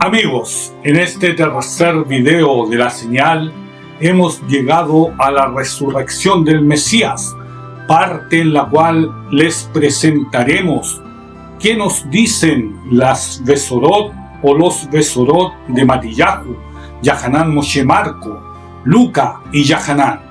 Amigos, en este tercer video de la señal hemos llegado a la resurrección del Mesías, parte en la cual les presentaremos qué nos dicen las Besorot o los Besorot de Matillahu, Yahanan Moshe Marco, Luca y Yahanan,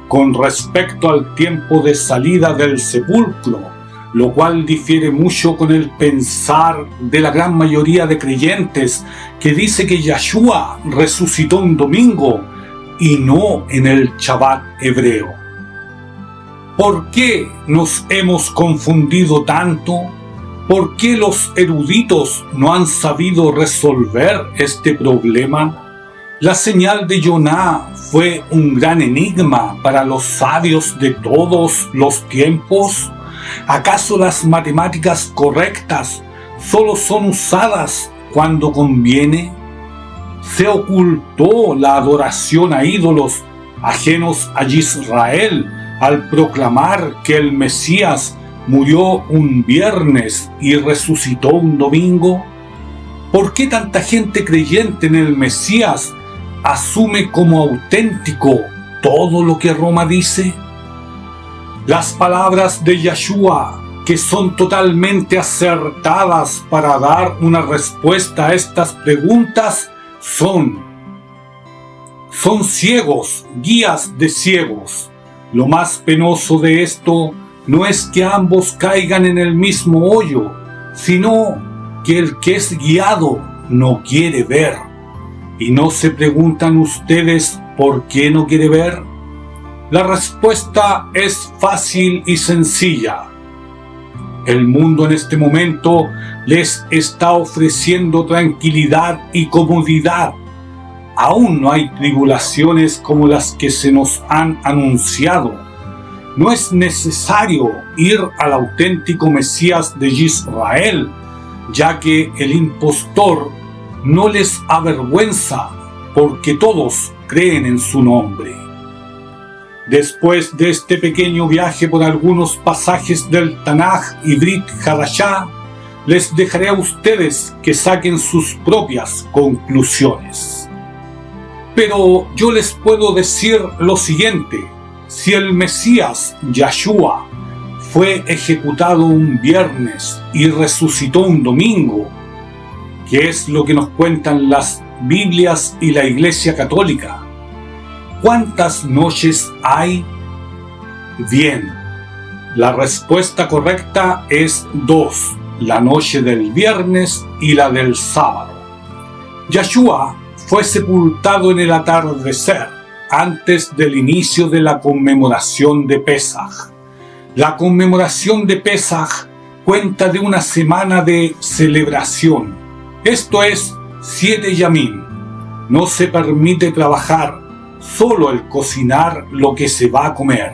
con respecto al tiempo de salida del sepulcro, lo cual difiere mucho con el pensar de la gran mayoría de creyentes que dice que Yahshua resucitó un domingo y no en el Shabbat hebreo. ¿Por qué nos hemos confundido tanto? ¿Por qué los eruditos no han sabido resolver este problema? La señal de Yoná fue un gran enigma para los sabios de todos los tiempos. ¿Acaso las matemáticas correctas solo son usadas cuando conviene? ¿Se ocultó la adoración a ídolos ajenos a Israel al proclamar que el Mesías murió un viernes y resucitó un domingo? ¿Por qué tanta gente creyente en el Mesías asume como auténtico todo lo que Roma dice? Las palabras de Yahshua, que son totalmente acertadas para dar una respuesta a estas preguntas, son ciegos, guías de ciegos. Lo más penoso de esto no es que ambos caigan en el mismo hoyo, sino que el que es guiado no quiere ver. ¿Y no se preguntan ustedes por qué no quiere ver? La respuesta es fácil y sencilla. El mundo en este momento les está ofreciendo tranquilidad y comodidad. Aún no hay tribulaciones como las que se nos han anunciado. No es necesario ir al auténtico Mesías de Israel, ya que el impostor no les avergüenza, porque todos creen en su nombre. Después de este pequeño viaje por algunos pasajes del Tanaj y Brit Hadashah, les dejaré a ustedes que saquen sus propias conclusiones. Pero yo les puedo decir lo siguiente: si el Mesías, Yahshua, fue ejecutado un viernes y resucitó un domingo, que es lo que nos cuentan las Biblias y la Iglesia Católica, ¿cuántas noches hay? Bien, la respuesta correcta es 2, la noche del viernes y la del sábado. Yahshua fue sepultado en el atardecer, antes del inicio de la conmemoración de Pesaj. La conmemoración de Pesaj cuenta de una semana de celebración. Esto es 7 yamim. No se permite trabajar, solo el cocinar lo que se va a comer.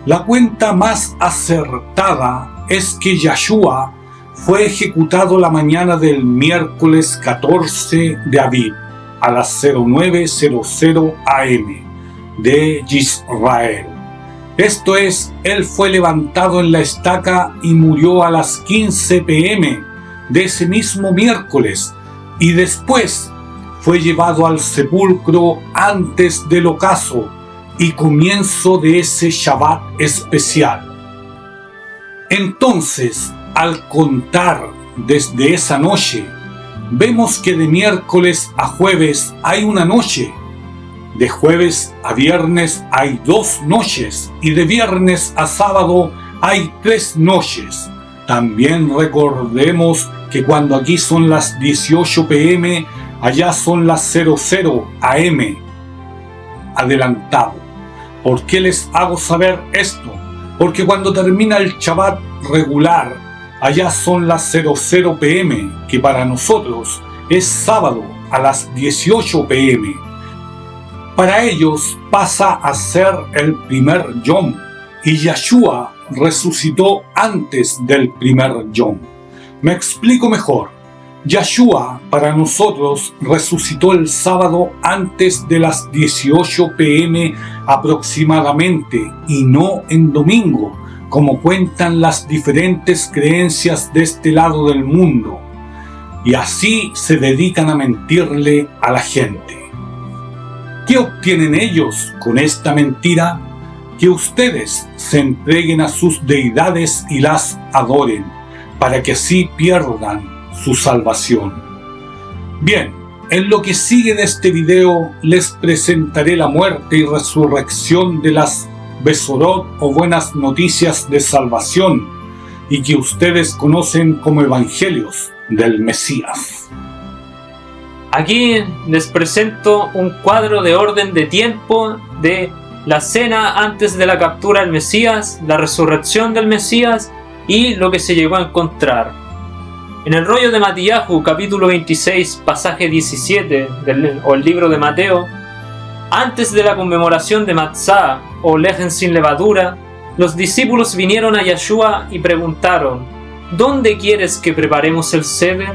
La cuenta más acertada es que Yahshua fue ejecutado la mañana del miércoles 14 de Aviv a las 09:00 am de Israel. Esto es, él fue levantado en la estaca y murió a las 15 p.m. de ese mismo miércoles, y después fue llevado al sepulcro antes del ocaso y comienzo de ese Shabbat especial. Entonces, al contar desde esa noche, vemos que de miércoles a jueves hay una noche, de jueves a viernes hay 2 noches y de viernes a sábado hay 3 noches. También recordemos que cuando aquí son las 18 p.m., allá son las 00 am, adelantado. ¿Por qué les hago saber esto? Porque cuando termina el Shabbat regular, allá son las 00 p.m., que para nosotros es sábado a las 18 p.m. Para ellos pasa a ser el primer Yom, y Yahshua resucitó antes del primer Yom. Me explico mejor. Yahshua para nosotros resucitó el sábado antes de las 18 p.m. aproximadamente, y no en domingo, como cuentan las diferentes creencias de este lado del mundo. y así se dedican a mentirle a la gente. ¿Qué obtienen ellos con esta mentira? Que ustedes se entreguen a sus deidades y las adoren, para que así pierdan su salvación. Bien, en lo que sigue de este video les presentaré la muerte y resurrección de las Besorot o buenas noticias de salvación, y que ustedes conocen como evangelios del Mesías. Aquí les presento un cuadro de orden de tiempo de la cena antes de la captura del Mesías, la resurrección del Mesías y lo que se llegó a encontrar. En el rollo de Matillahu, capítulo 26, pasaje 17 o el libro de Mateo, antes de la conmemoración de Matzah o Lejen sin levadura, los discípulos vinieron a Yeshua y preguntaron: ¿dónde quieres que preparemos el seder?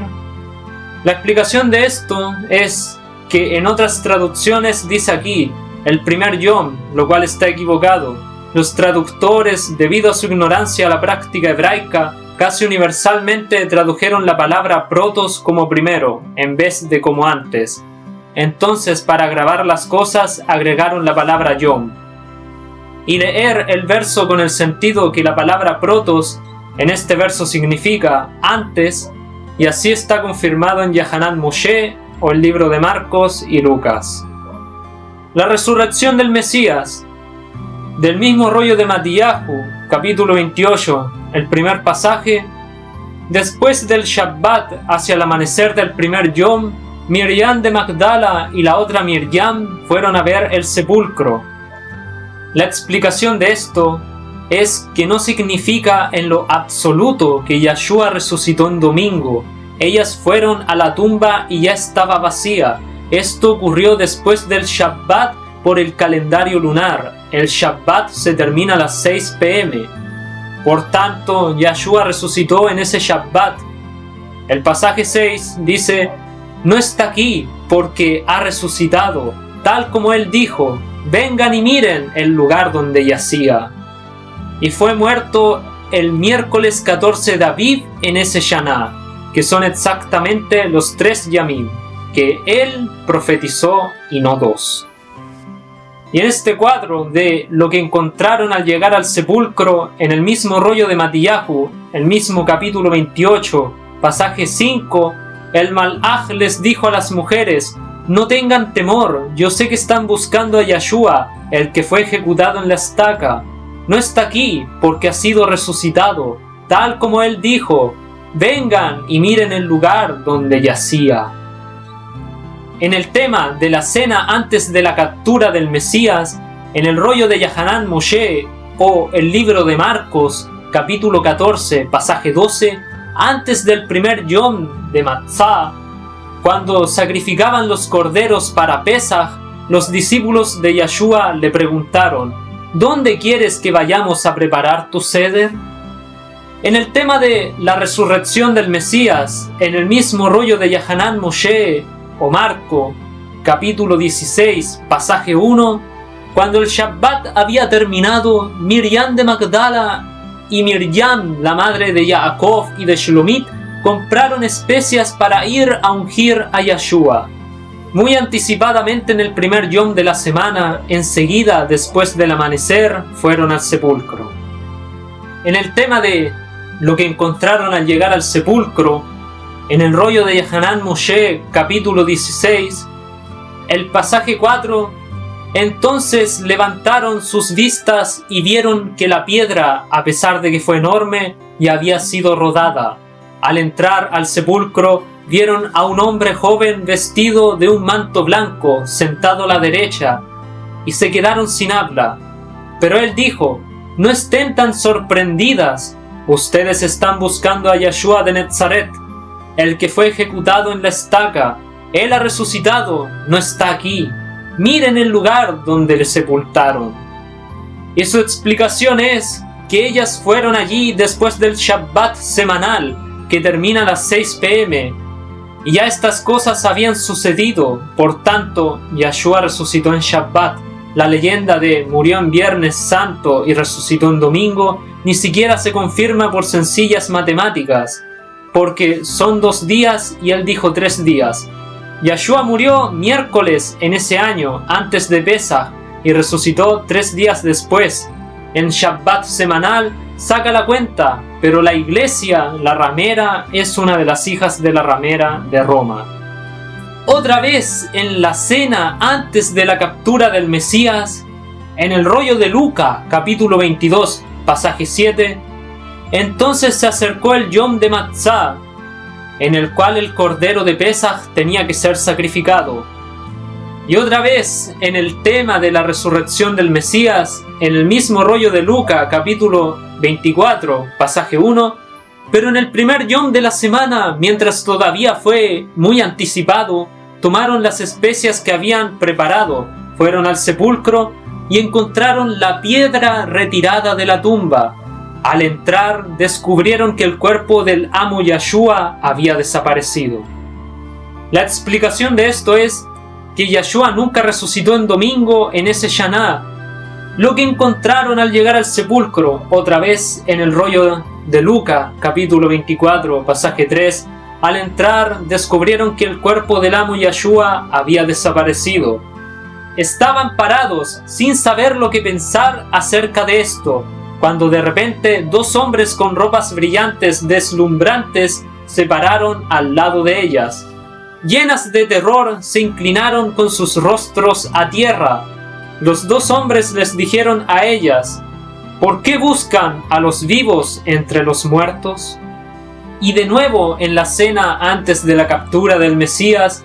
La explicación de esto es que en otras traducciones dice aquí el primer Yom, lo cual está equivocado. Los traductores, debido a su ignorancia a la práctica hebraica, casi universalmente tradujeron la palabra protos como primero, en vez de como antes. Entonces, para agravar las cosas, agregaron la palabra Yom. Y leer el verso con el sentido que la palabra protos en este verso significa antes, y así está confirmado en Yohanan Moshe o el libro de Marcos y Lucas. La resurrección del Mesías, del mismo rollo de Matillahu, capítulo 28, el primer pasaje. Después del Shabbat, hacia el amanecer del primer Yom, Miriam de Magdala y la otra Miriam fueron a ver el sepulcro. La explicación de esto es que no significa en lo absoluto que Yeshua resucitó en domingo. Ellas fueron a la tumba y ya estaba vacía. Esto ocurrió después del Shabbat por el calendario lunar. El Shabbat se termina a las 6 p.m. Por tanto, Yeshua resucitó en ese Shabbat. El pasaje 6 dice: no está aquí porque ha resucitado, tal como él dijo: vengan y miren el lugar donde yacía. Y fue muerto el miércoles 14 de Aviv en ese Shaná, que son exactamente los 3 Yamim, que él profetizó y no 2. Y en este cuadro de lo que encontraron al llegar al sepulcro, en el mismo rollo de Matillahu, el mismo capítulo 28, pasaje 5, el Malaj les dijo a las mujeres: no tengan temor, yo sé que están buscando a Yeshua, el que fue ejecutado en la estaca. No está aquí porque ha sido resucitado, tal como él dijo: vengan y miren el lugar donde yacía. En el tema de la cena antes de la captura del Mesías, en el rollo de Yohanan Moshe o el libro de Marcos, capítulo 14, pasaje 12, antes del primer Yom de Matzah, cuando sacrificaban los corderos para Pesaj, los discípulos de Yeshua le preguntaron: ¿dónde quieres que vayamos a preparar tu seder? En el tema de la resurrección del Mesías, en el mismo rollo de Yohanan Moshe o Marco, capítulo 16, pasaje 1, cuando el Shabbat había terminado, Miriam de Magdala y Miriam, la madre de Jacob y de Shlomit, compraron especias para ir a ungir a Yeshua. Muy anticipadamente en el primer Yom de la semana, enseguida después del amanecer, fueron al sepulcro. En el tema de lo que encontraron al llegar al sepulcro, en el rollo de Yohanan Moshe, capítulo 16, el pasaje 4, entonces levantaron sus vistas y vieron que la piedra, a pesar de que fue enorme, ya había sido rodada. Al entrar al sepulcro, vieron a un hombre joven vestido de un manto blanco, sentado a la derecha, y se quedaron sin habla. Pero él dijo: no estén tan sorprendidas, ustedes están buscando a Yeshua de Nazaret, el que fue ejecutado en la estaca. Él ha resucitado, no está aquí. Miren el lugar donde le sepultaron. Y su explicación es que ellas fueron allí después del Shabbat semanal, que termina a las 6 p.m. Y ya estas cosas habían sucedido, por tanto, Yeshua resucitó en Shabbat. La leyenda de murió en Viernes Santo y resucitó en domingo ni siquiera se confirma por sencillas matemáticas. porque son 2 días y él dijo 3 días. Yahshua murió miércoles en ese año, antes de Pesaj, y resucitó 3 días después. En Shabbat semanal saca la cuenta, pero la iglesia, la ramera, es una de las hijas de la ramera de Roma. Otra vez en la cena antes de la captura del Mesías, en el rollo de Lucas, capítulo 22, pasaje 7, entonces se acercó el Yom de Matzah, en el cual el cordero de Pesaj tenía que ser sacrificado. Y otra vez, en el tema de la resurrección del Mesías, en el mismo rollo de Lucas, capítulo 24, pasaje 1, pero en el primer Yom de la semana, mientras todavía fue muy anticipado, tomaron las especias que habían preparado, fueron al sepulcro y encontraron la piedra retirada de la tumba. Al entrar, descubrieron que el cuerpo del amo Yahshua había desaparecido. La explicación de esto es que Yahshua nunca resucitó en domingo en ese Shaná. Lo que encontraron al llegar al sepulcro, otra vez en el rollo de Lucas, capítulo 24, pasaje 3, al entrar descubrieron que el cuerpo del amo Yahshua había desaparecido. Estaban parados sin saber lo que pensar acerca de esto, cuando de repente 2 hombres con ropas brillantes, deslumbrantes, se pararon al lado de ellas. Llenas de terror, se inclinaron con sus rostros a tierra. Los 2 hombres les dijeron a ellas: ¿por qué buscan a los vivos entre los muertos? Y de nuevo en la cena antes de la captura del Mesías,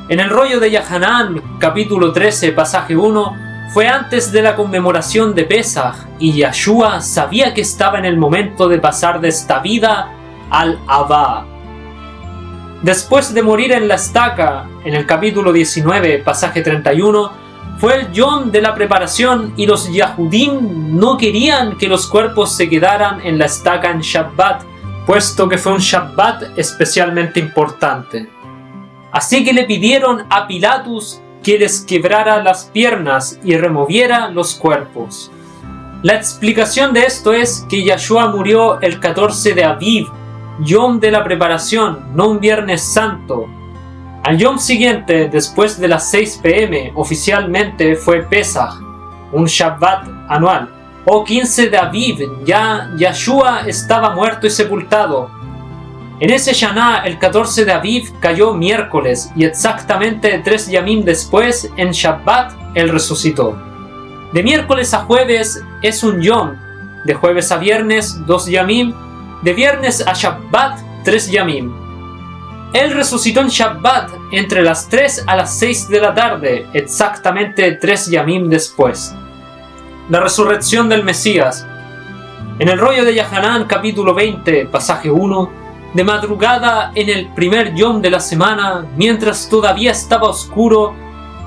en el rollo de Yahanán, capítulo 13, pasaje 1, fue antes de la conmemoración de Pesaj, y Yahshua sabía que estaba en el momento de pasar de esta vida al Abba. Después de morir en la estaca, en el capítulo 19, pasaje 31, fue el Yom de la preparación y los Yahudim no querían que los cuerpos se quedaran en la estaca en Shabbat, puesto que fue un Shabbat especialmente importante. Así que le pidieron a Pilatus que les quebrara las piernas y removiera los cuerpos. La explicación de esto es que Yahshua murió el 14 de Aviv, Yom de la preparación, no un Viernes Santo. Al Yom siguiente, después de las 6 p.m., oficialmente fue Pesaj, un Shabbat anual, o 15 de Aviv, ya Yahshua estaba muerto y sepultado. En ese Shaná, el 14 de Aviv cayó miércoles y exactamente 3 yamim después, en Shabbat, él resucitó. De miércoles a jueves es un Yom, de jueves a viernes 2 yamim, de viernes a Shabbat 3 yamim. Él resucitó en Shabbat entre las 3 a las 6 de la tarde, exactamente 3 yamim después. La resurrección del Mesías. En el rollo de Yahanán, capítulo 20, pasaje 1, de madrugada en el primer Yom de la semana, mientras todavía estaba oscuro,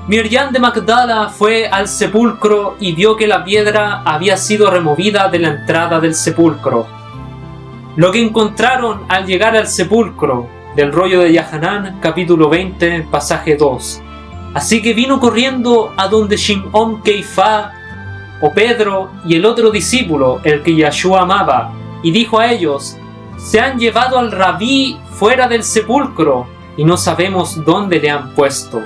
Miriam de Magdala fue al sepulcro y vio que la piedra había sido removida de la entrada del sepulcro. Lo que encontraron al llegar al sepulcro, del rollo de Yahanán, capítulo 20, pasaje 2. Así que vino corriendo a donde Shimon Keifá, o Pedro, y el otro discípulo, el que Yahshua amaba, y dijo a ellos: se han llevado al rabí fuera del sepulcro y no sabemos dónde le han puesto.